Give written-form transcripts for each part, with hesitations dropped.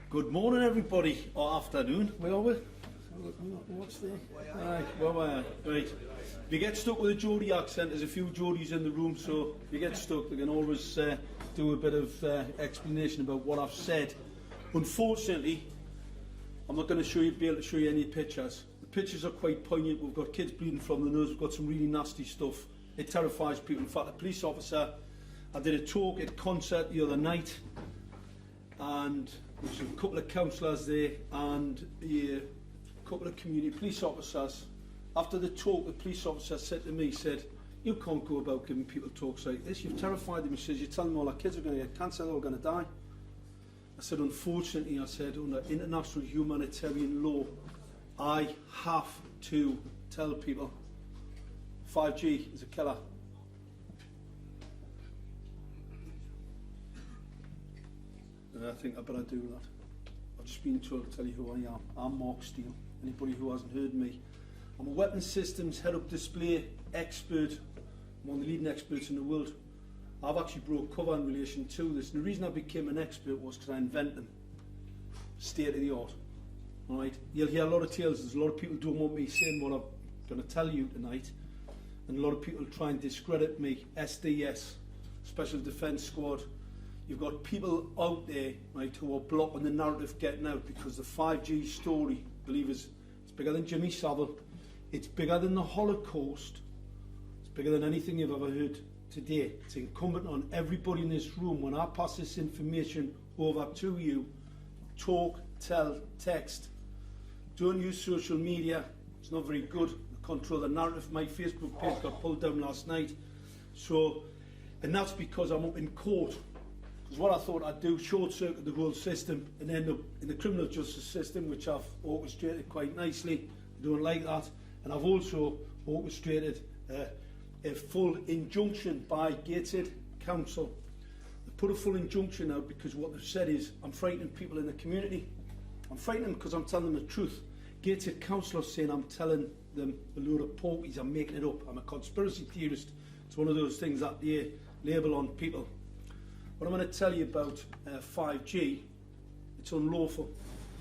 Good morning, everybody, or afternoon. Where are we? What's there? Right, where were I? Right. If you get stuck with a Geordie accent, there's a few Geordies in the room, so if you get stuck, they can always do a bit of explanation about what I've said. Unfortunately, I'm not going to be able to show you any pictures. The pictures are quite poignant. We've got kids bleeding from the nose. We've got some really nasty stuff. It terrifies people. In fact, a police officer, I did a talk at a concert the other night, and there's a couple of councillors there and a couple of community police officers. After the talk, the police officer said to me, he said, "You can't go about giving people talks like this. You've terrified them." He says, "You're telling them all our kids are going to get cancer, they're all going to die." I said, "Unfortunately," I said, "under international humanitarian law, I have to tell people 5G is a killer." And I think I better do that. I've just been told to tell you who I am. I'm Mark Steele. Anybody who hasn't heard me. I'm a weapons systems head-up display expert. I'm one of the leading experts in the world. I've actually brought cover in relation to this. And the reason I became an expert was because I invented them. State of the art. Alright? You'll hear a lot of tales. There's a lot of people who don't want me saying what I'm going to tell you tonight. And a lot of people try and discredit me. SDS, Special Defence Squad. You've got people out there, right, who are blocking the narrative getting out because the 5G story, believers, it's bigger than Jimmy Savile, it's bigger than the Holocaust, it's bigger than anything you've ever heard today. It's incumbent on everybody in this room, when I pass this information over to you, talk, tell, text. Don't use social media, it's not very good. Control the narrative. My Facebook page got pulled down last night. So, and that's because I'm up in court. Because what I thought I'd do, short circuit the whole system and end up in the criminal justice system, which I've orchestrated quite nicely. I don't like that. And I've also orchestrated a full injunction by Gated Council. They put a full injunction out because what they've said is, I'm frightening people in the community. I'm frightening them because I'm telling them the truth. Gated Council are saying I'm telling them a load of porkies, I'm making it up. I'm a conspiracy theorist. It's one of those things that they label on people. What I'm going to tell you about 5G, it's unlawful,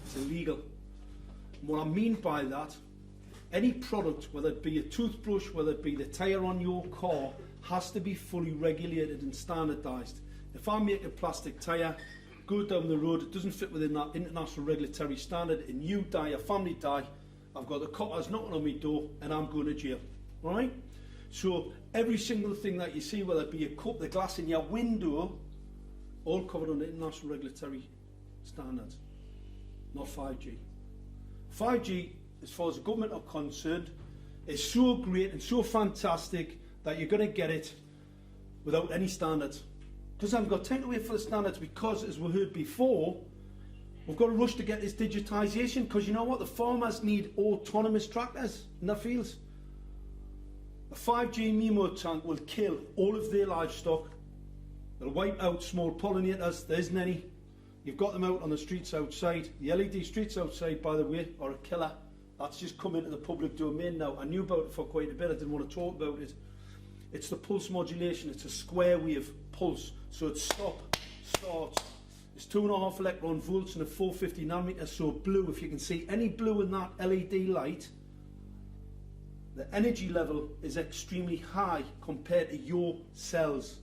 it's illegal. And what I mean by that, any product, whether it be a toothbrush, whether it be the tyre on your car, has to be fully regulated and standardised. If I make a plastic tyre, go down the road, it doesn't fit within that international regulatory standard, and you die, your family die, I've got the coppers knocking on my door and I'm going to jail. Alright? So every single thing that you see, whether it be a cup, the glass in your window, all covered under international regulatory standards. Not 5G. 5G, as far as the government are concerned, is so great and so fantastic that you're going to get it without any standards. Because I haven't got time to wait for the standards, because, as we heard before, we've got to rush to get this digitisation, because you know what? The farmers need autonomous tractors in their fields. A 5G Memo tank will kill all of their livestock. It'll wipe out small pollinators. There isn't any. You've got them out on the streets outside. The LED streets outside, by the way, are a killer. That's just come into the public domain now. I knew about it for quite a bit. I didn't want to talk about it. It's the pulse modulation. It's a square wave pulse. So it's stop, start. It's 2.5 electron volts and a 450 nanometer. So blue, if you can see any blue in that LED light, the energy level is extremely high compared to your cells.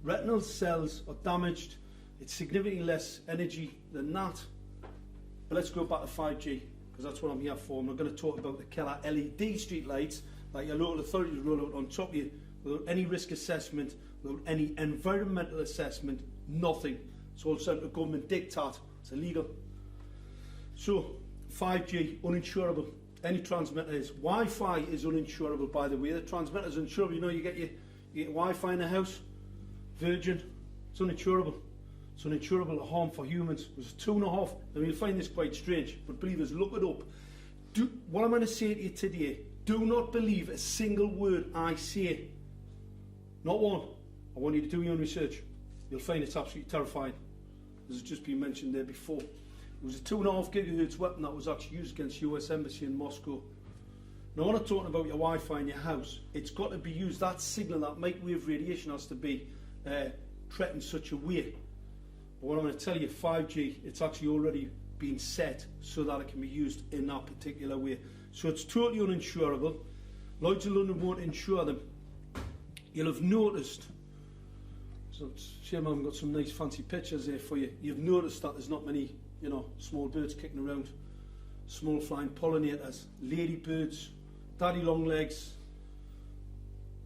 Retinal cells are damaged. It's significantly less energy than that. But let's go back to 5G, because that's what I'm here for. I'm not going to talk about the killer LED street lights that your local authorities roll out on top of you without any risk assessment, without any environmental assessment, nothing. It's all central government diktat. It's illegal. So 5G, uninsurable. Any transmitter is. Wi-Fi is uninsurable, by the way. The transmitter is uninsurable. You know, you get Wi-Fi in the house, Virgin, it's uninsurable. It's uninsurable, a harm for humans. It was 2.5. Now you'll find this quite strange, but believers, look it up. What I'm going to say to you today, do not believe a single word I say. Not one. I want you to do your own research. You'll find it's absolutely terrifying. This has just been mentioned there before. It was a 2.5 gigahertz weapon that was actually used against the US Embassy in Moscow. Now, when I'm talking about your Wi-Fi in your house, it's got to be used, that signal, that microwave radiation has to be treated in such a way. But what I'm going to tell you, 5G, it's actually already been set so that it can be used in that particular way. So it's totally uninsurable. Lloyd's of London won't insure them. You'll have noticed, so it's a shame I haven't got some nice fancy pictures there for you. You've noticed that there's not many, you know, small birds kicking around. Small flying pollinators, ladybirds, daddy longlegs.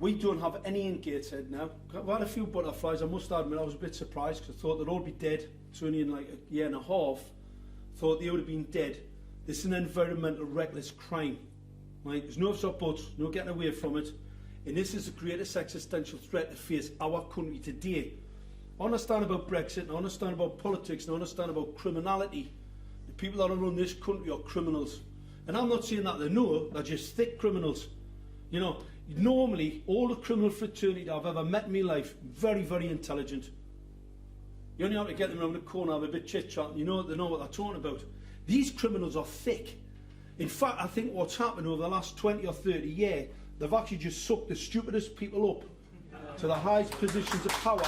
We don't have any in Gateshead now. We've had a few butterflies. I must admit I was a bit surprised because I thought they'd all be dead. It's only in like a year and a half. Thought they would have been dead. This is an environmental reckless crime. Right? There's no ifs or buts, no getting away from it. And this is the greatest existential threat to face our country today. I understand about Brexit, I understand about politics, and I understand about criminality. The people that run this country are criminals. And I'm not saying that they know, they're just thick criminals. You know, normally, all the criminal fraternity I've ever met in my life, very, very intelligent. You only have to get them around the corner, have a bit chit-chat, and you know, they know what they're talking about. These criminals are thick. In fact, I think what's happened over the last 20 or 30 years, they've actually just sucked the stupidest people up to the highest positions of power.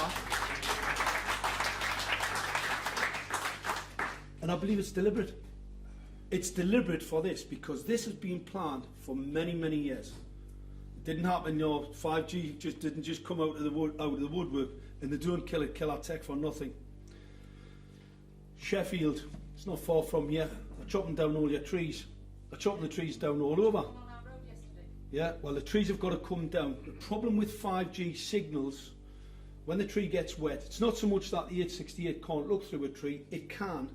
And I believe it's deliberate. It's deliberate for this, because this has been planned for many, many years. It didn't happen, you know, 5G didn't just come out of the woodwork, and they don't kill our tech for nothing. Sheffield, it's not far from here. They're chopping down all your trees. They're chopping the trees down all over. Yeah, well, the trees have got to come down. The problem with 5G signals, when the tree gets wet, it's not so much that the 868 can't look through a tree, it can,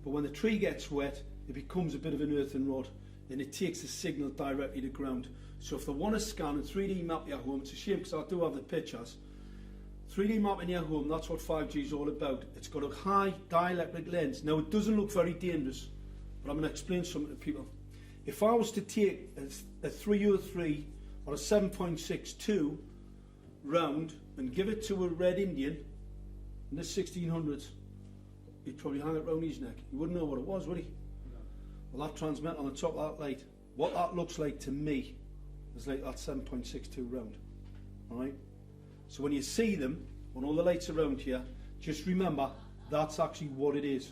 but when the tree gets wet, it becomes a bit of an earthen rod, and it takes the signal directly to ground. So if they want to scan and 3D map your home, it's a shame because I do have the pictures. 3D mapping your home, that's what 5G is all about. It's got a high dielectric lens. Now, it doesn't look very dangerous, but I'm going to explain something to people. If I was to take a 303 or a 7.62 round and give it to a Red Indian in the 1600s, he'd probably hang it round his neck. He wouldn't know what it was, would he? No. Well, that transmit on the top of that light, what that looks like to me is like that 7.62 round. Alright? So when you see them on all the lights around here, just remember that's actually what it is.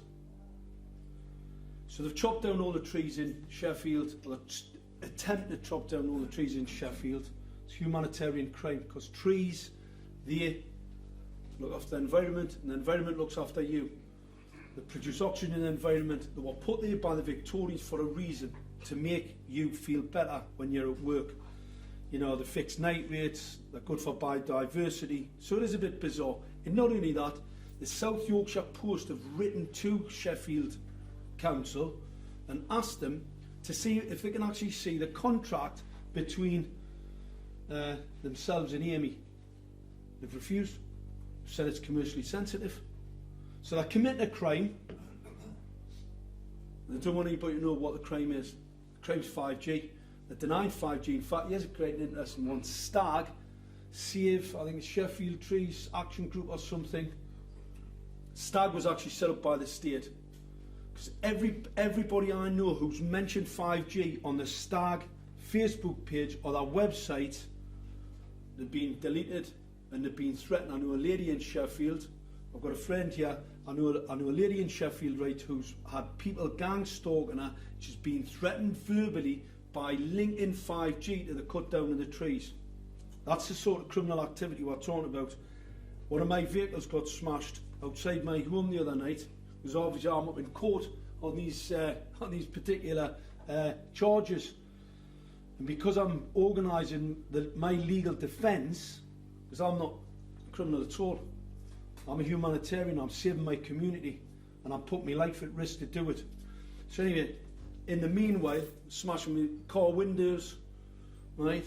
So they've chopped down all the trees in Sheffield, or attempted to chop down all the trees in Sheffield. It's humanitarian crime, because trees, they look after the environment, and the environment looks after you. They produce oxygen in the environment. They were put there by the Victorians for a reason, to make you feel better when you're at work. You know, they fix night rates, they're good for biodiversity, so it is a bit bizarre. And not only that, the South Yorkshire Post have written to Sheffield Council and asked them to see if they can actually see the contract between themselves and Amy. They've refused, said it's commercially sensitive. So they're committing a crime. They don't want anybody to know what the crime is. The crime's 5G. They're denying 5G. In fact, here's a great and interesting one. Stag, Save, I think it's Sheffield Trees Action Group or something. Stag was actually set up by the state. Because everybody I know who's mentioned 5G on the Stag Facebook page or their website, they've been deleted and they've been threatened. I know a lady in Sheffield, I've got a friend here, I know a lady in Sheffield, right, who's had people gang stalking her. She's been threatened verbally by linking 5G to the cut down of the trees. That's the sort of criminal activity we're talking about. One of my vehicles got smashed outside my home the other night. Because obviously I'm up in court on these particular charges, and because I'm organising my legal defence, because I'm not a criminal at all, I'm a humanitarian, I'm saving my community, and I'm putting my life at risk to do it. So anyway, in the meanwhile, smashing my car windows, right,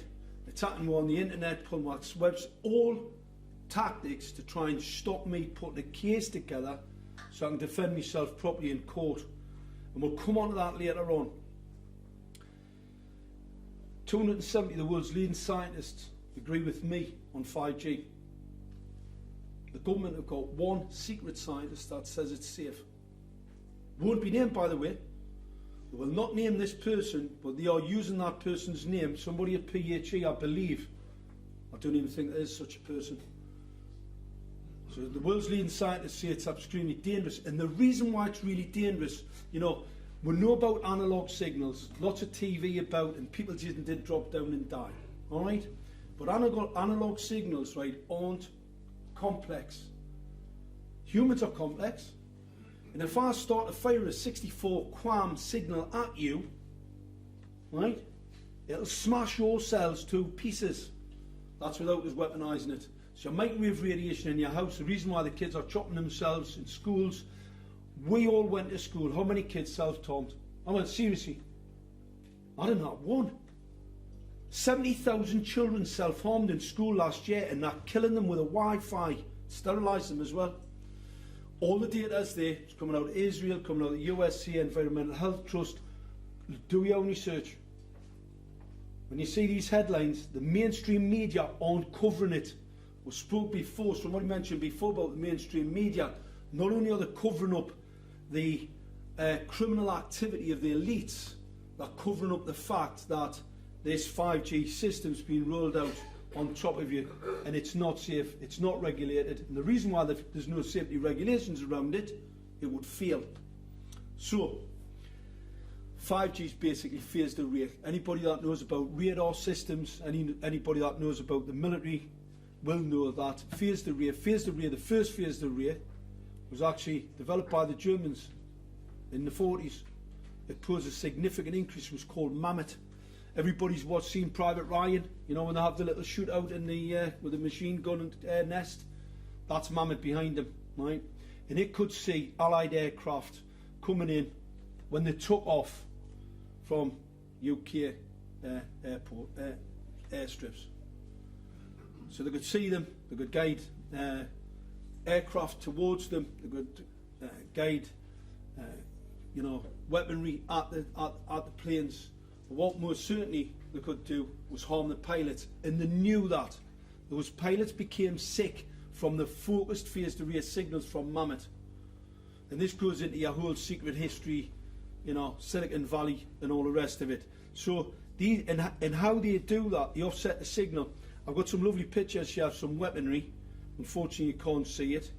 attacking me on the internet, pulling my webs, all tactics to try and stop me putting a case together so I can defend myself properly in court. And we'll come on to that later on. 270 of the world's leading scientists agree with me on 5G. The government have got one secret scientist that says it's safe. Won't be named, by the way. They will not name this person, but they are using that person's name. Somebody at PHE, I believe. I don't even think there is such a person. I So the world's leading scientists say it's extremely dangerous. And the reason why it's really dangerous, you know, we know about analog signals, lots of TV about, and people just did drop down and die. All right? But analog signals, right, aren't complex. Humans are complex. And if I start to fire a 64 QAM signal at you, right, it'll smash your cells to pieces. That's without us weaponising it. So microwave radiation in your house, the reason why the kids are chopping themselves in schools, we all went to school. How many kids self-taught? I mean, seriously, I didn't have one. 70,000 children self-harmed in school last year, and they're killing them with a Wi-Fi, sterilise them as well. All the data is there. It's coming out of Israel, coming out of the USA Environmental Health Trust. Do your own research. When you see these headlines, the mainstream media aren't covering it. We spoke before, somebody mentioned before about the mainstream media. Not only are they covering up the criminal activity of the elites, they're covering up the fact that this 5G system's been rolled out on top of you, and it's not safe, it's not regulated. And the reason why there's no safety regulations around it, it would fail. So 5G is basically phased array. Anybody that knows about radar systems, anybody that knows about the military will know that phased array, the first phased array was actually developed by the Germans in the 40s. It posed a significant increase. It was called Mammoth. Everybody's seen Private Ryan, you know, when they have the little shootout in the with the machine gun and nest. That's Mammoth behind them, right? And it could see Allied aircraft coming in when they took off from UK airstrips. So they could see them, they could guide aircraft towards them, they could guide, you know, weaponry at the planes. But what most certainly they could do was harm the pilots, and they knew that. Those pilots became sick from the focused phased array signals from Mammoth. And this goes into your whole secret history, you know, Silicon Valley and all the rest of it. So these and how they do that, they offset the signal. I've got some lovely pictures here of some weaponry. Unfortunately, you can't see it.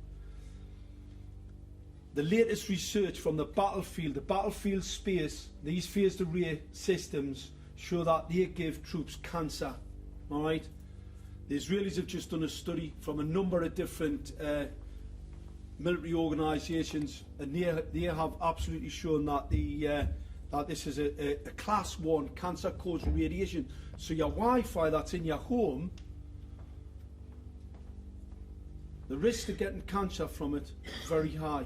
The latest research from the battlefield space, these phased array systems show that they give troops cancer. All right. The Israelis have just done a study from a number of different military organisations, and they have absolutely shown that that this is a class 1 cancer-causing radiation. So your Wi-Fi that's in your home, the risk of getting cancer from it is very high.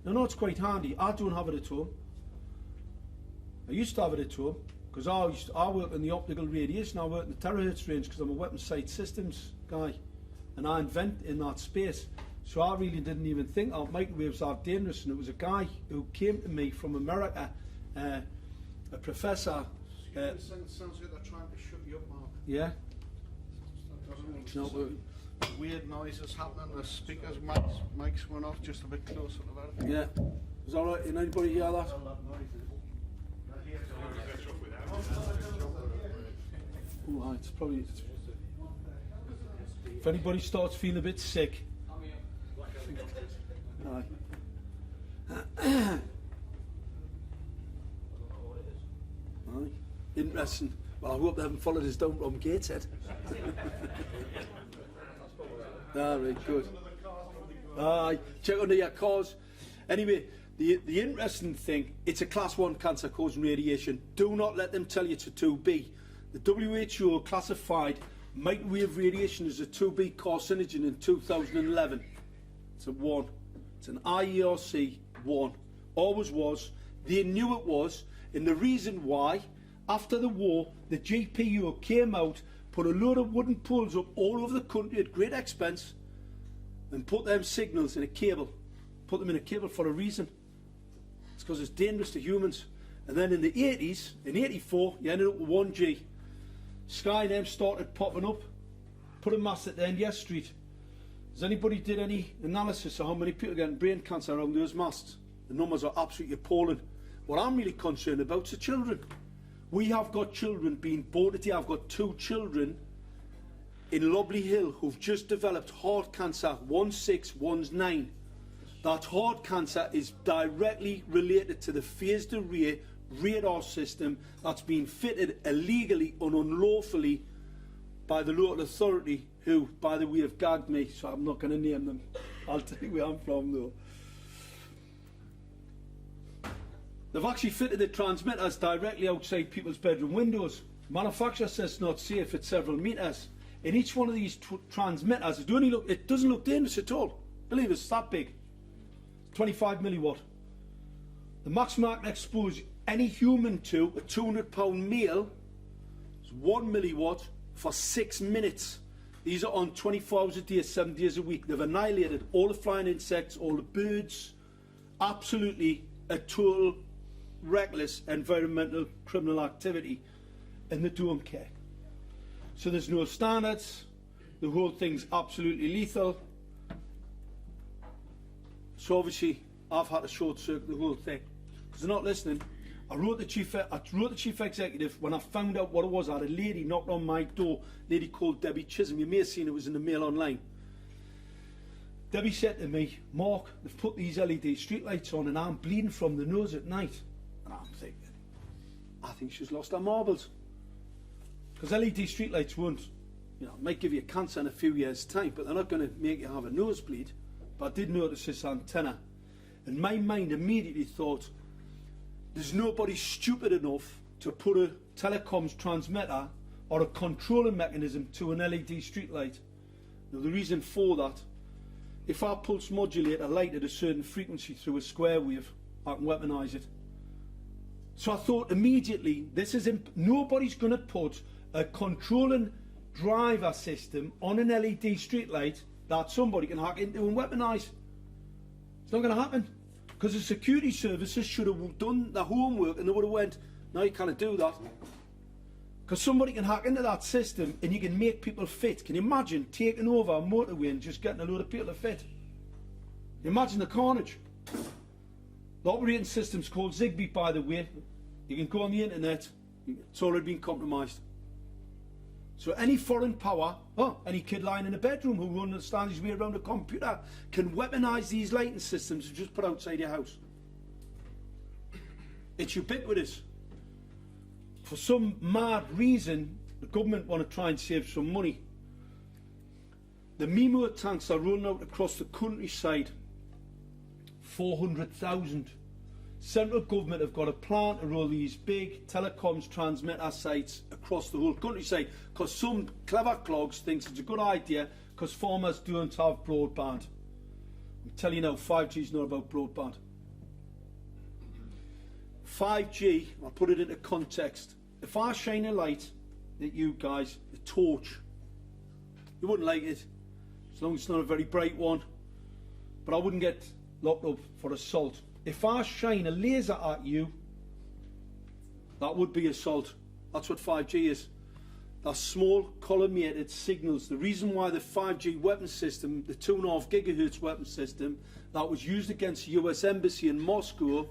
Now, no, it's quite handy. I don't have it at home. I used to have it at home because I work in the optical radiation. I work in the terahertz range because I'm a weapon sight systems guy, and I invent in that space. So I really didn't even think microwaves are dangerous. And it was a guy who came to me from America, a professor. It sounds like they're trying to shut you up, Mark. Yeah. No, weird noises happening. The speakers, mics went off just a bit closer to that. Yeah. Is that right? Can anybody hear that? Oh, it's probably. If anybody starts feeling a bit sick. Aye. Aye. Interesting. Well, I hope they haven't followed us down from Gateshead. Right, good. Aye, check under your cars. Anyway, the interesting thing, it's a class 1 cancer causing radiation. Do not let them tell you it's a 2B. The WHO classified microwave radiation as a 2B carcinogen in 2011. It's a 1. It's an IERC 1. Always was. They knew it was. And the reason why, after the war, the GPO came out, put a load of wooden poles up all over the country at great expense, and put them signals in a cable. Put them in a cable for a reason. It's because it's dangerous to humans. And then in the 80s, in 84, you ended up with 1G. Sky and them started popping up. Put a mast at the end of your street. Has anybody did any analysis of how many people are getting brain cancer around those masts? The numbers are absolutely appalling. What I'm really concerned about is the children. We have got children being born today. I've got 2 children in Lobley Hill who've just developed heart cancer 1619. That heart cancer is directly related to the phased array radar system that's been fitted illegally and unlawfully by the local authority, who, by the way, have gagged me, so I'm not going to name them. I'll tell you where I'm from, though. They've actually fitted the transmitters directly outside people's bedroom windows. Manufacturer says it's not safe at several metres. In each one of these transmitters, it doesn't look dangerous at all. Believe it's that big. 25 milliwatt. The maximum I can expose any human to, a 200-pound male, is 1 milliwatt for 6 minutes. These are on 24 hours a day, 7 days a week. They've annihilated all the flying insects, all the birds. Absolutely a total reckless environmental criminal activity, and they don't care. So there's no standards. The whole thing's absolutely lethal. So obviously I've had to short circuit the whole thing because they're not listening. I wrote the chief executive when I found out what it was. I had a lady knocked on my door, a lady called Debbie Chisholm. You may have seen it was in the Mail online. Debbie said to me, Mark, they've put these LED streetlights on and I'm bleeding from the nose at night. And I'm thinking, I think she's lost her marbles. Because LED streetlights won't, might give you cancer in a few years' time, but they're not going to make you have a nosebleed. But I did notice this antenna. And my mind immediately thought, there's nobody stupid enough to put a telecoms transmitter or a controlling mechanism to an LED streetlight. Now the reason for that, if I pulse modulate a light at a certain frequency through a square wave, I can weaponise it. So I thought immediately, nobody's going to put a controlling driver system on an LED streetlight that somebody can hack into and weaponise. It's not going to happen. Because the security services should have done the homework and they would have went, no, you can't do that. Because somebody can hack into that system and you can make people fit. Can you imagine taking over a motorway and just getting a load of people to fit? Imagine the carnage. The operating system's called Zigbee, by the way. You can go on the internet. It's already been compromised. So any foreign power, any kid lying in a bedroom who understands his way around a computer can weaponise these lighting systems and just put outside your house. It's ubiquitous. For some mad reason, the government want to try and save some money. The MIMO tanks are rolling out across the countryside. 400,000. Central government have got a plan to roll these big telecoms transmitter sites across the whole countryside because some clever clogs thinks it's a good idea because farmers don't have broadband. I'm telling you now, 5G is not about broadband. 5G, I'll put it into context. If I shine a light at you guys, a torch, you wouldn't like it, as long as it's not a very bright one, but I wouldn't get locked up for assault. If I shine a laser at you, that would be assault. That's what 5G is. They're small collimated signals. The reason why the 5G weapon system, the 2.5 gigahertz weapon system that was used against the US Embassy in Moscow,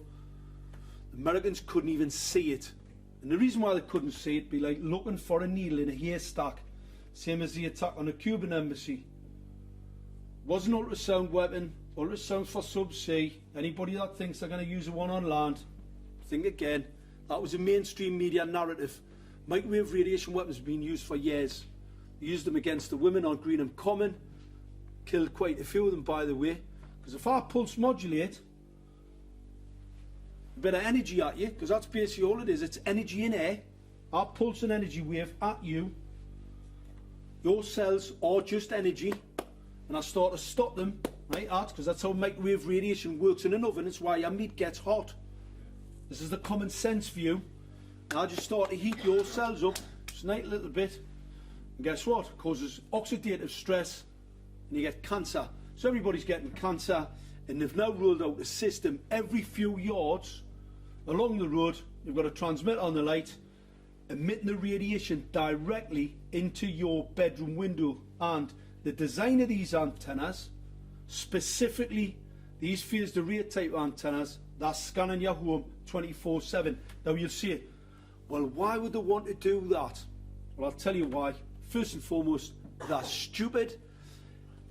the Americans couldn't even see it. And the reason why they couldn't see it, be like looking for a needle in a haystack. Same as the attack on the Cuban embassy. Wasn't an ultrasound weapon. Ultrasounds for subsea. Anybody that thinks they're going to use a one on land, think again. That was a mainstream media narrative. Microwave radiation weapons have been used for years. They used them against the women on Greenham Common. Killed quite a few of them, by the way. Because if I pulse modulate a bit of energy at you, because that's basically all it is, it's energy in air. I pulse an energy wave at you. Your cells are just energy. And I start to stop them, right, because that's how microwave radiation works in an oven. It's why your meat gets hot. This is the common sense view. And I just start to heat your cells up, just a little bit. And guess what? It causes oxidative stress and you get cancer. So everybody's getting cancer, and they've now rolled out a system every few yards along the road. You've got a transmitter on the light, emitting the radiation directly into your bedroom window. And the design of these antennas, specifically these phased array type antennas, that's scanning your home 24/7. Now you'll see it. Well, why would they want to do that? Well, I'll tell you why. First and foremost, They're stupid.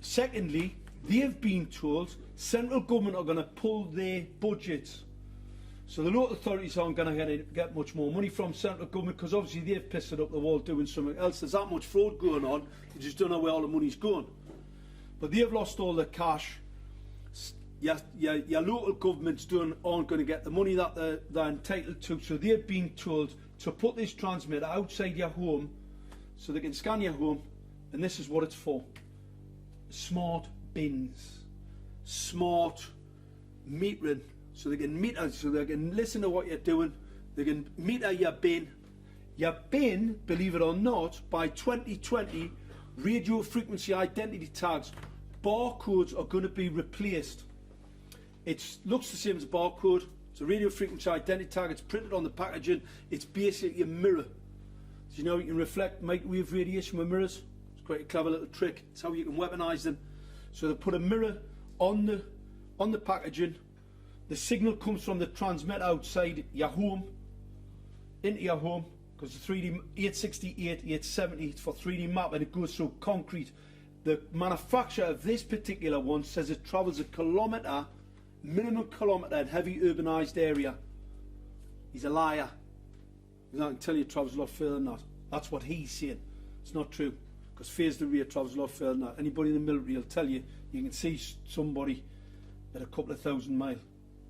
Secondly, they've been told central government are going to pull their budgets. So the local authorities aren't going to get much more money from central government because obviously they've pissed it up the wall doing something else. There's that much fraud going on, you just don't know where all the money's going. But they've lost all the cash. Your local governments aren't going to get the money that they're entitled to. So they've been told to put this transmitter outside your home so they can scan your home. And this is what it's for. Smart bins. Smart metering. So they can meter, so they can listen to what you're doing. They can meter your bin. Your bin, believe it or not, by 2020, radio frequency identity tags, barcodes are going to be replaced. It looks the same as a barcode. It's a radio frequency identity tag. It's printed on the packaging. It's basically a mirror. So you know you can reflect microwave radiation with mirrors. It's quite a clever little trick. It's how you can weaponize them. So they put a mirror on the packaging. The signal comes from the transmitter outside your home into your home because the 3D 868, 870, it's for 3D map and it goes through concrete. The manufacturer of this particular one says it travels a kilometre, minimum kilometre in heavy urbanised area. He's a liar. I can tell you it travels a lot further than that. That's what he's saying. It's not true because phased array travels a lot further than that. Anybody in the military will tell you you can see somebody at a couple of thousand miles.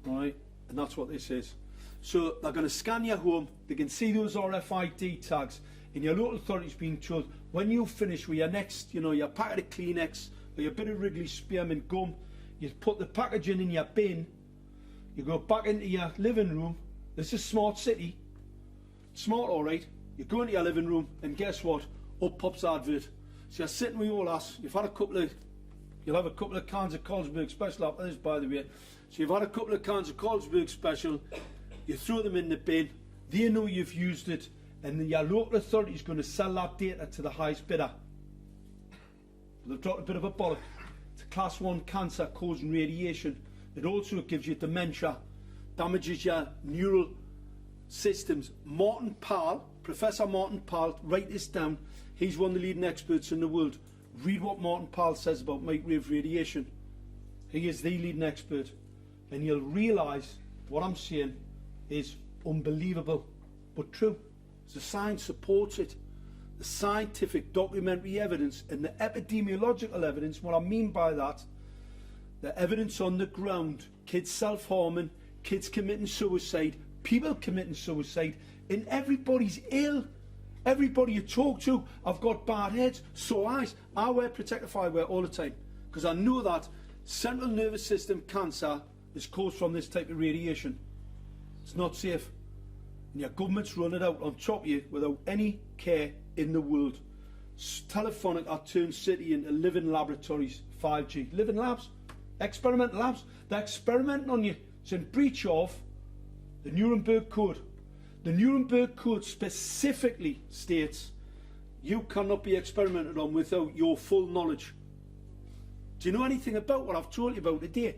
Right, and that's what this is. So they're going to scan your home. They can see those RFID tags. And your local authority's being told when you finish with your next, your packet of Kleenex or your bit of Wrigley spearmint gum, you put the packaging in your bin. You go back into your living room. This is smart city. Smart, all right. You go into your living room, and guess what? Up pops the advert. So you're sitting with your ass. You'll have a couple of cans of Carlsberg Special after this, by the way. So you've had a couple of cans of Carlsberg Special, you throw them in the bin, they know you've used it, and then your local authority is going to sell that data to the highest bidder. They've dropped a bit of a bollock. It's a class 1 cancer causing radiation. It also gives you dementia, damages your neural systems. Martin Powell, Professor Martin Powell, write this down. He's one of the leading experts in the world. Read what Martin Powell says about microwave radiation. He is the leading expert. And you'll realise what I'm saying is unbelievable, but true. The science supports it. The scientific documentary evidence and the epidemiological evidence, what I mean by that, the evidence on the ground, kids self-harming, kids committing suicide, people committing suicide, and everybody's ill. Everybody you talk to, I've got bad heads, sore eyes. I wear protective eyewear all the time because I know that central nervous system cancer is caused from this type of radiation. It's not safe. And your government's run it out on top of you without any care in the world. Telephonic are turned city into living laboratories, 5G. Living labs, experimental labs. They're experimenting on you. It's in breach of the Nuremberg Code. The Nuremberg Code specifically states you cannot be experimented on without your full knowledge. Do you know anything about what I've told you about today?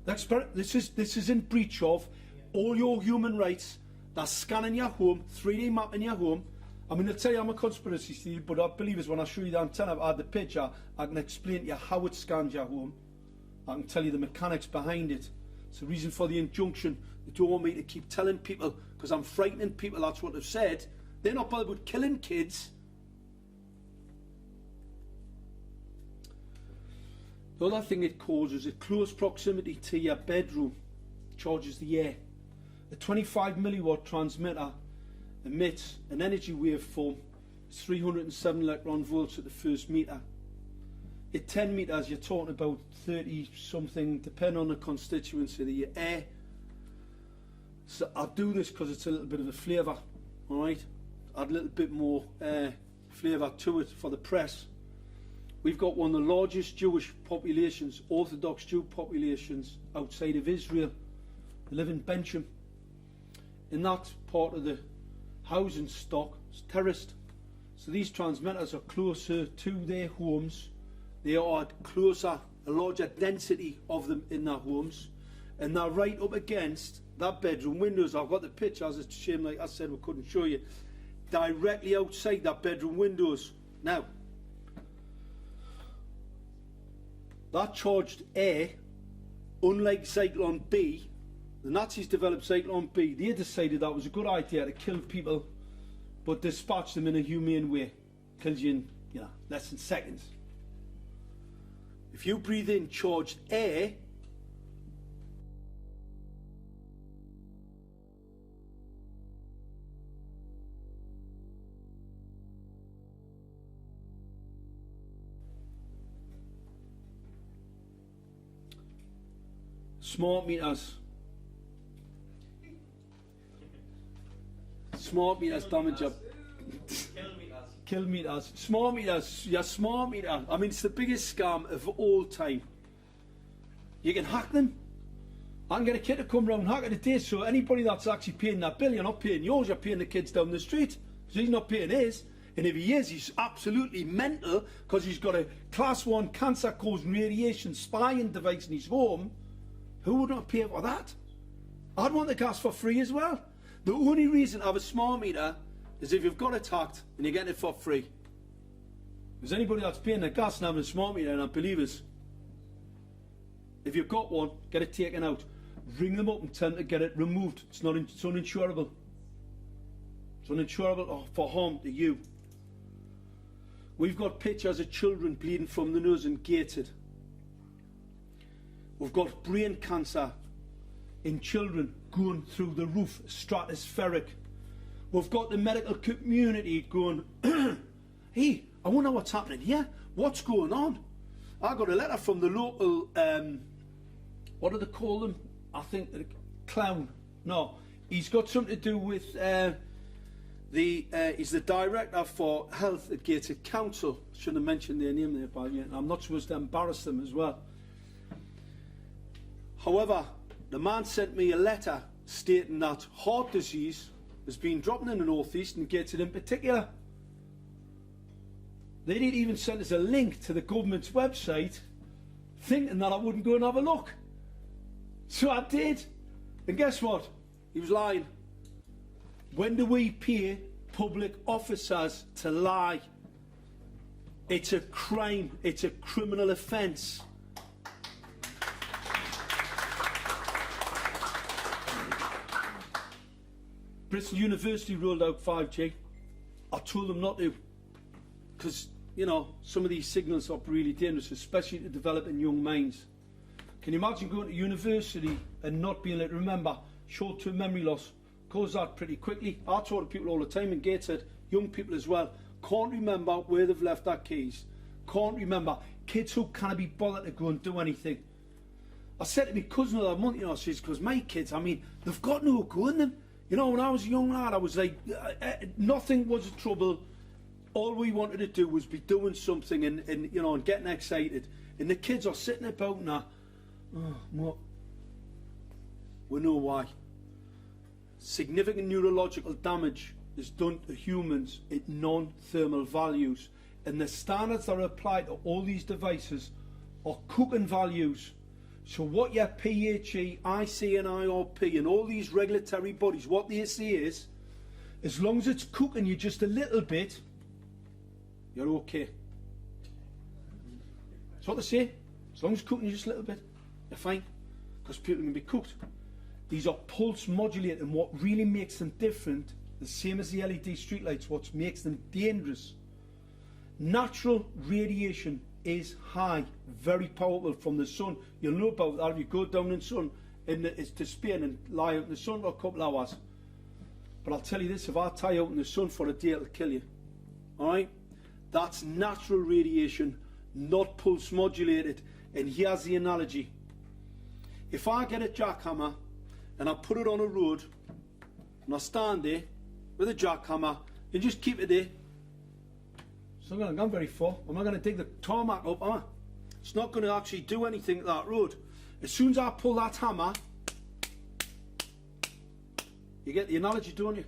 This is in breach of all your human rights. They're scanning your home, 3D mapping your home. I'm going to tell you I'm a conspiracy theory, but I believe is when I show you the antenna, I had the picture, I can explain to you how it scans your home. I can tell you the mechanics behind it. It's the reason for the injunction. They don't want me to keep telling people because I'm frightening people, that's what they've said. They're not bothered with killing kids. The other thing it causes is close proximity to your bedroom charges the air. The 25 milliwatt transmitter emits an energy waveform. It's 307 electron volts at the first meter. At 10 meters, you're talking about 30 something, depending on the constituency of the air. So I do this because it's a little bit of a flavour, all right? Add a little bit more flavour to it for the press. We've got one of the largest Jewish populations, Orthodox Jew populations outside of Israel. They live in Bencham. In that part of the housing stock is terraced. So these transmitters are closer to their homes. They are closer, a larger density of them in their homes. And they're right up against that bedroom windows. I've got the pictures. It's a shame, like I said, we couldn't show you. directly outside their bedroom windows. Now, that charged air, unlike Zyklon B, the Nazis developed Zyklon B. They decided that was a good idea to kill people, but dispatch them in a humane way. Kills you in, less than seconds. If you breathe in charged air, smart meters damage up. Kill meters. Smart meters. Yeah, smart meter. I mean, it's the biggest scam of all time. You can hack them. I can get a kid to come round and hack it a day, so anybody that's actually paying that bill, you're not paying yours, you're paying the kids down the street. So he's not paying his. And if he is, he's absolutely mental, because he's got a class 1 cancer-causing radiation spying device in his home. Who would not pay for that? I'd want the gas for free as well. The only reason I have a smart meter is if you've got attacked and you're getting it for free. There's anybody that's paying the gas and having a smart meter, and I believe us. If you've got one, get it taken out. Ring them up and tell them to get it removed. It's uninsurable. It's uninsurable for harm to you. We've got pictures of children bleeding from the nose and gated. We've got brain cancer in children going through the roof, stratospheric. We've got the medical community going, hey, I wonder what's happening here. What's going on? I got a letter from the local, what do they call them? I think the clown. No, he's got something to do with he's the director for health at Gated Council. Shouldn't have mentioned their name there, but I'm not supposed to embarrass them as well. However, the man sent me a letter stating that heart disease has been dropping in the northeast and Gated in particular. They didn't even send us a link to the government's website, thinking that I wouldn't go and have a look. So I did. And guess what? He was lying. When do we pay public officers to lie? It's a crime. It's a criminal offence. Bristol University rolled out 5G. I told them not to, because, some of these signals are really dangerous, especially to develop in young minds. Can you imagine going to university and not being able to remember? Short-term memory loss causes that pretty quickly. I talk to people all the time in Gateshead, young people as well, can't remember where they've left their keys. Can't remember. Kids who can't be bothered to go and do anything. I said to my cousin the other month, says, because my kids, they've got no go in them. When I was a young lad, I was like, nothing was a trouble. All we wanted to do was be doing something and getting excited. And the kids are sitting about now, what? We know why. Significant neurological damage is done to humans at non-thermal values. And the standards that are applied to all these devices are cooking values. So what your PHE, IC and IRP and all these regulatory bodies, what they say is, as long as it's cooking you just a little bit, you're okay. That's what they say. As long as it's cooking you just a little bit, you're fine. Because people can be cooked. These are pulse modulated, and what really makes them different, the same as the LED streetlights, what makes them dangerous. Natural radiation is high, very powerful from the sun. You'll know about that if you go down in the sun to Spain and lie out in the sun for a couple of hours. But I'll tell you this, if I tie out in the sun for a day, it'll kill you. Alright? That's natural radiation, not pulse modulated. And here's the analogy. If I get a jackhammer and I put it on a road and I stand there with a jackhammer and just keep it there, it's not going to go very far. I'm not going to dig the tarmac up, am I? It's not going to actually do anything to that road. As soon as I pull that hammer, you get the analogy, don't you?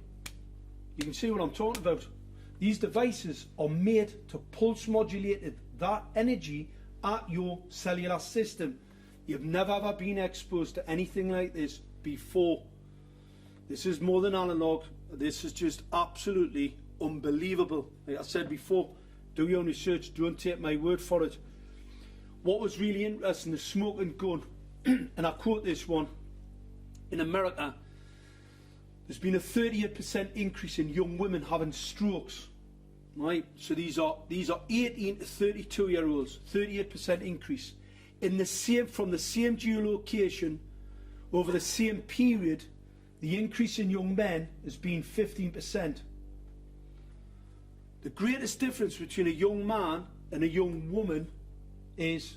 You can see what I'm talking about. These devices are made to pulse modulate that energy at your cellular system. You've never ever been exposed to anything like this before. This is more than analog. This is just absolutely unbelievable. Like I said before, do your own research, don't take my word for it. What was really interesting, the smoking gun, and I quote this one, in America, there's been a 38% increase in young women having strokes. Right? So these are 18 to 32 year olds, 38% increase. From the same geolocation, over the same period, the increase in young men has been 15%. The greatest difference between a young man and a young woman is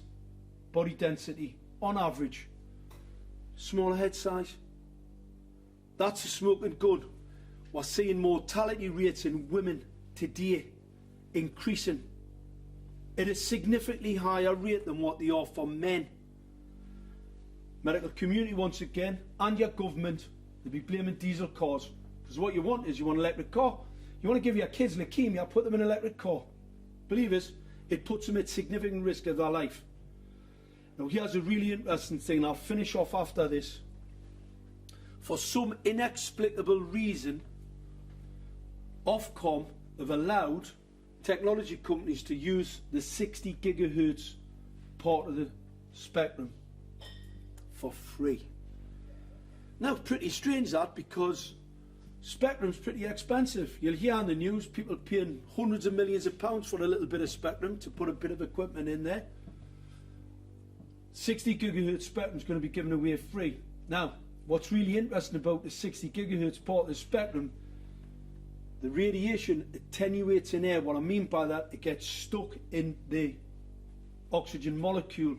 body density. On average, smaller head size. That's a smoking gun. We're seeing mortality rates in women today increasing at a significantly higher rate than what they are for men. Medical community, once again, and your government, they'll be blaming diesel cars. Because what you want is you want an electric car. You want to give your kids leukemia, put them in an electric car. Believe us, it puts them at significant risk of their life. Now here's a really interesting thing, and I'll finish off after this. For some inexplicable reason, Ofcom have allowed technology companies to use the 60 gigahertz part of the spectrum for free. Now, pretty strange that, because spectrum's pretty expensive. You'll hear on the news people paying hundreds of millions of pounds for a little bit of spectrum to put a bit of equipment in there. 60 gigahertz spectrum's going to be given away free. Now, what's really interesting about the 60 gigahertz part of the spectrum, the radiation attenuates in air. What I mean by that, it gets stuck in the oxygen molecule.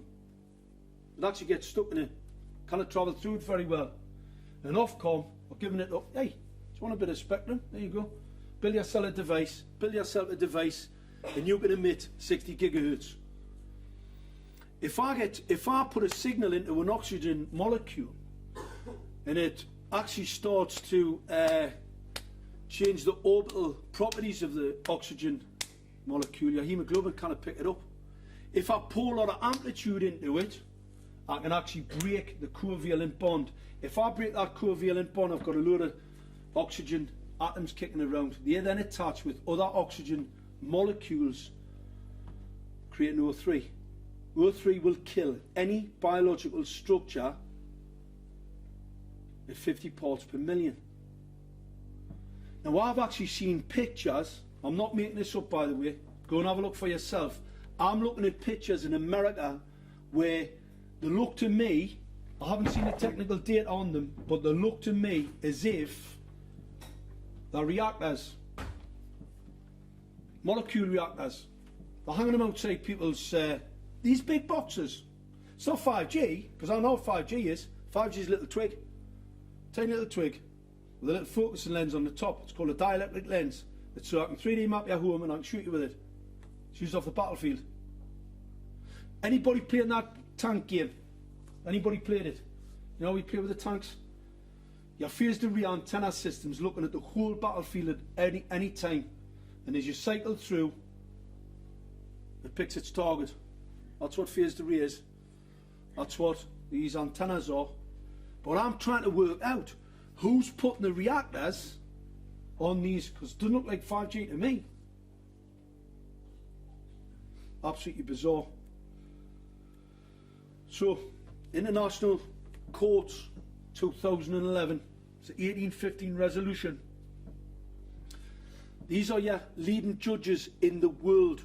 It actually gets stuck in it, cannot travel through it very well. And Ofcom are giving it up. Hey, do you want a bit of spectrum? There you go. Build yourself a device, and you can emit 60 gigahertz. If I put a signal into an oxygen molecule, and it actually starts to change the orbital properties of the oxygen molecule, your hemoglobin can't pick it up. If I pour a lot of amplitude into it, I can actually break the covalent bond. If I break that covalent bond, I've got a load of oxygen atoms kicking around. They then attach with other oxygen molecules, creating O3. O3 will kill any biological structure at 50 parts per million. Now, I've actually seen pictures, I'm not making this up by the way, go and have a look for yourself. I'm looking at pictures in America where they look to me, I haven't seen the technical data on them, but they look to me as if they're reactors, molecule reactors. They're hanging them outside people's, these big boxes. It's not 5G, because I know what 5G is. 5G is a little twig, tiny little twig, with a little focusing lens on the top. It's called a dielectric lens. It's so I can 3D map your home and I can shoot you with it. It's used off the battlefield. Anybody playing that tank game? Anybody played it? You know, we play with the tanks. Your phased array antenna system's looking at the whole battlefield at any time. And as you cycle through, it picks its target. That's what phased array is. That's what these antennas are. But I'm trying to work out who's putting the reactors on these, because it doesn't look like 5G to me. Absolutely bizarre. So, International Courts 2011, it's an 1815 resolution. These are your leading judges in the world.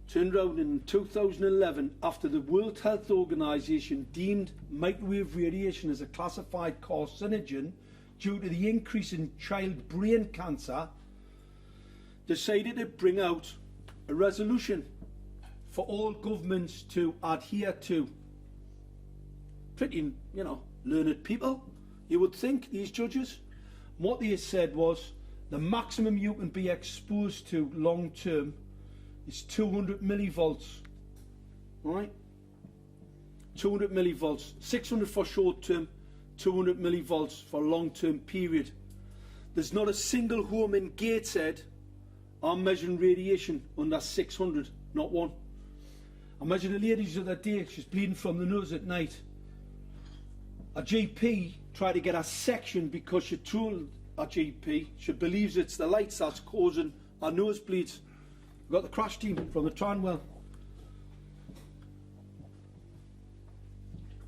Turned around in 2011 after the World Health Organization deemed microwave radiation as a classified carcinogen due to the increase in child brain cancer, decided to bring out a resolution for all governments to adhere to. Pretty, you know, learned people, you would think, these judges. What they said was the maximum you can be exposed to long term is 200 millivolts, right? 200 millivolts, 600 for short term, 200 millivolts for long term period. There's not a single home in Gateshead I'm measuring radiation under 600, not one. I measured a lady the other day, she's bleeding from the nose at night. A GP tried to get her sectioned because she told our GP. She believes it's the lights that's causing our nosebleeds. We've got the crash team from the Tranwell.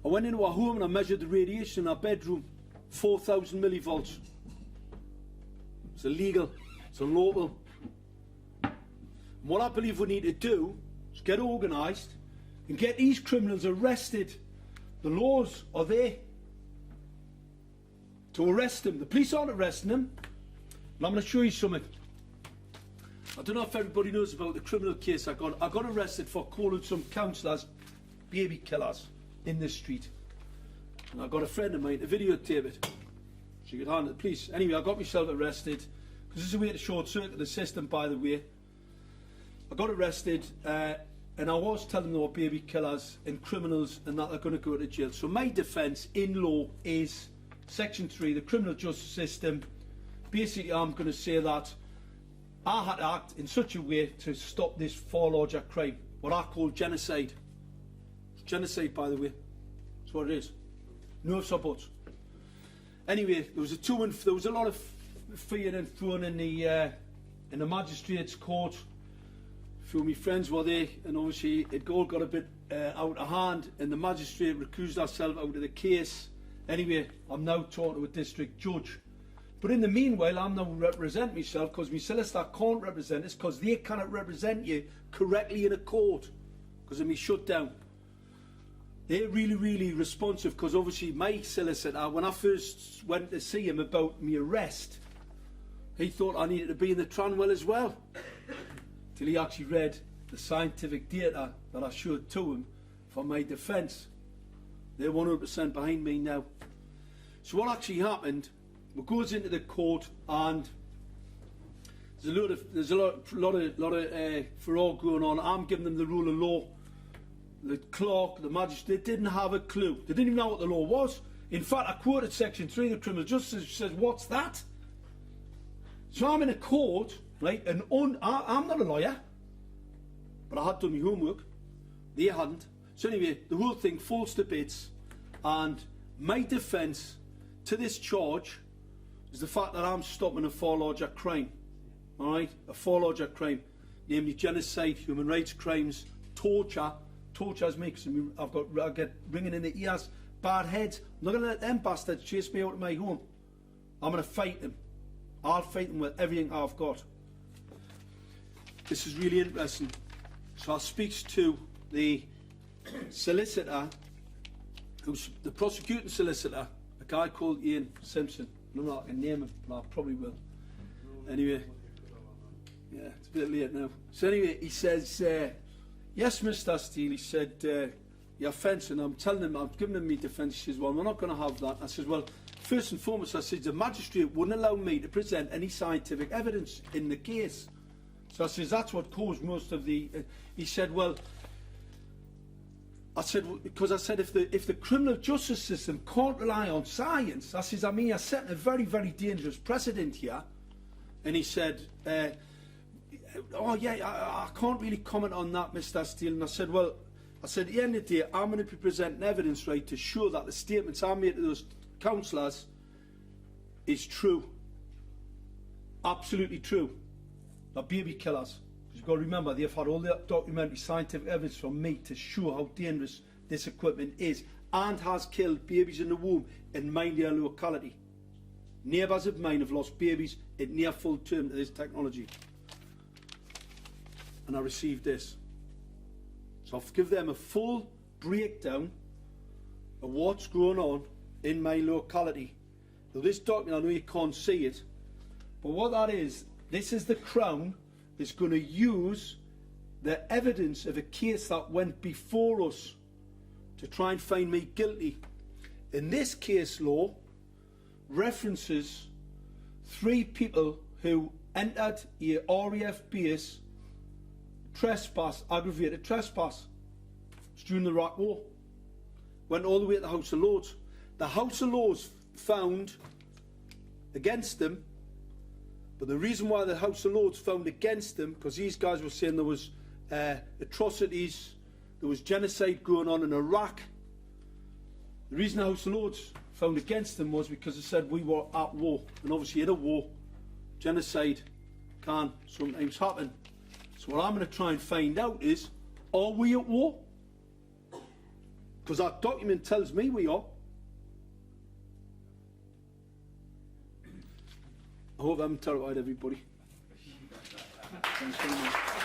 I went into our home and I measured the radiation in our bedroom, 4,000 millivolts. It's illegal, it's unlawful. And what I believe we need to do is get organised and get these criminals arrested. The laws are there to arrest them. The police aren't arresting them. And I'm going to show you something. I don't know if everybody knows about the criminal case I got arrested for calling some counsellors baby killers in the street. And I got a friend of mine to videotape it. She could hand it to the police. Anyway, I got myself arrested. Because this is a way to short circuit the system, by the way. I got arrested and I was telling them they were baby killers and criminals and that they're going to go to jail. So my defence in law is Section 3, the criminal justice system. Basically, I'm going to say that I had to act in such a way to stop this far larger crime, what I call genocide. It's genocide, by the way. That's what it is. No supports. Anyway, there was a lot of fear and throwing in the magistrates' court. A few of my friends were there, and obviously it all got a bit out of hand, and the magistrate recused herself out of the case. Anyway, I'm now talking to a district judge. But in the meanwhile, I'm now representing myself because my solicitor can't represent us because they cannot represent you correctly in a court because of me shutdown. They're really, really responsive because obviously my solicitor, when I first went to see him about my arrest, he thought I needed to be in the Tranwell as well. Till he actually read the scientific data that I showed to him for my defence. They're 100% behind me now. So what actually happened, we goes into the court and there's a lot of fraud going on. I'm giving them the rule of law. The clerk, the magistrate, they didn't have a clue. They didn't even know what the law was. In fact, I quoted Section 3 of the Criminal Justice, says, what's that? So I'm in a court, right, and I'm not a lawyer, but I had done my homework. They hadn't. So anyway, the whole thing falls to bits, and my defence to this charge is the fact that I'm stopping a far larger crime, all right, a far larger crime, namely genocide, human rights crimes, torture. Tortures me because I get ringing in the ears, bad heads. I'm not going to let them bastards chase me out of my home. I'm going to fight them. I'll fight them with everything I've got. This is really interesting. So I speaks to the solicitor, who's the prosecuting solicitor, a guy called Ian Simpson. I don't know if I can name him, but I probably will. Anyway, yeah, it's a bit late now. So anyway, he says, yes, Mr. Steele, he said, your offence, and I'm telling him, I'm giving him my defence. He says, well, we're not going to have that. I says, well, first and foremost, I said, the magistrate wouldn't allow me to present any scientific evidence in the case. So I says, that's what caused most of the... he said, well, I said, because I said, if the criminal justice system can't rely on science, I says, I mean, you're setting a very, very dangerous precedent here. And he said, oh yeah, I can't really comment on that, Mr. Steele. And I said, well, at the end of the day, I'm going to be presenting evidence, right, to show that the statements I made to those counsellors is true. Absolutely true. They're baby killers. You've got to remember, they've had all the documentary scientific evidence from me to show how dangerous this equipment is and has killed babies in the womb in my near locality. Neighbours of mine have lost babies at near full term to this technology. And I received this. So I'll give them a full breakdown of what's going on in my locality. Now this document, I know you can't see it, but what that is, this is the Crown is going to use the evidence of a case that went before us to try and find me guilty. In this case law references 3 people who entered a RAF base, aggravated trespass. It's during the Iraq War. Went all the way to the House of Lords. The House of Lords found against them, but the reason why the House of Lords found against them, because these guys were saying there was atrocities, there was genocide going on in Iraq. The reason House of Lords found against them was because they said we were at war, and obviously in a war, genocide can sometimes happen. So what I'm going to try and find out is, are we at war? Because that document tells me we are. I hope I haven't terrified everybody. Thanks very much.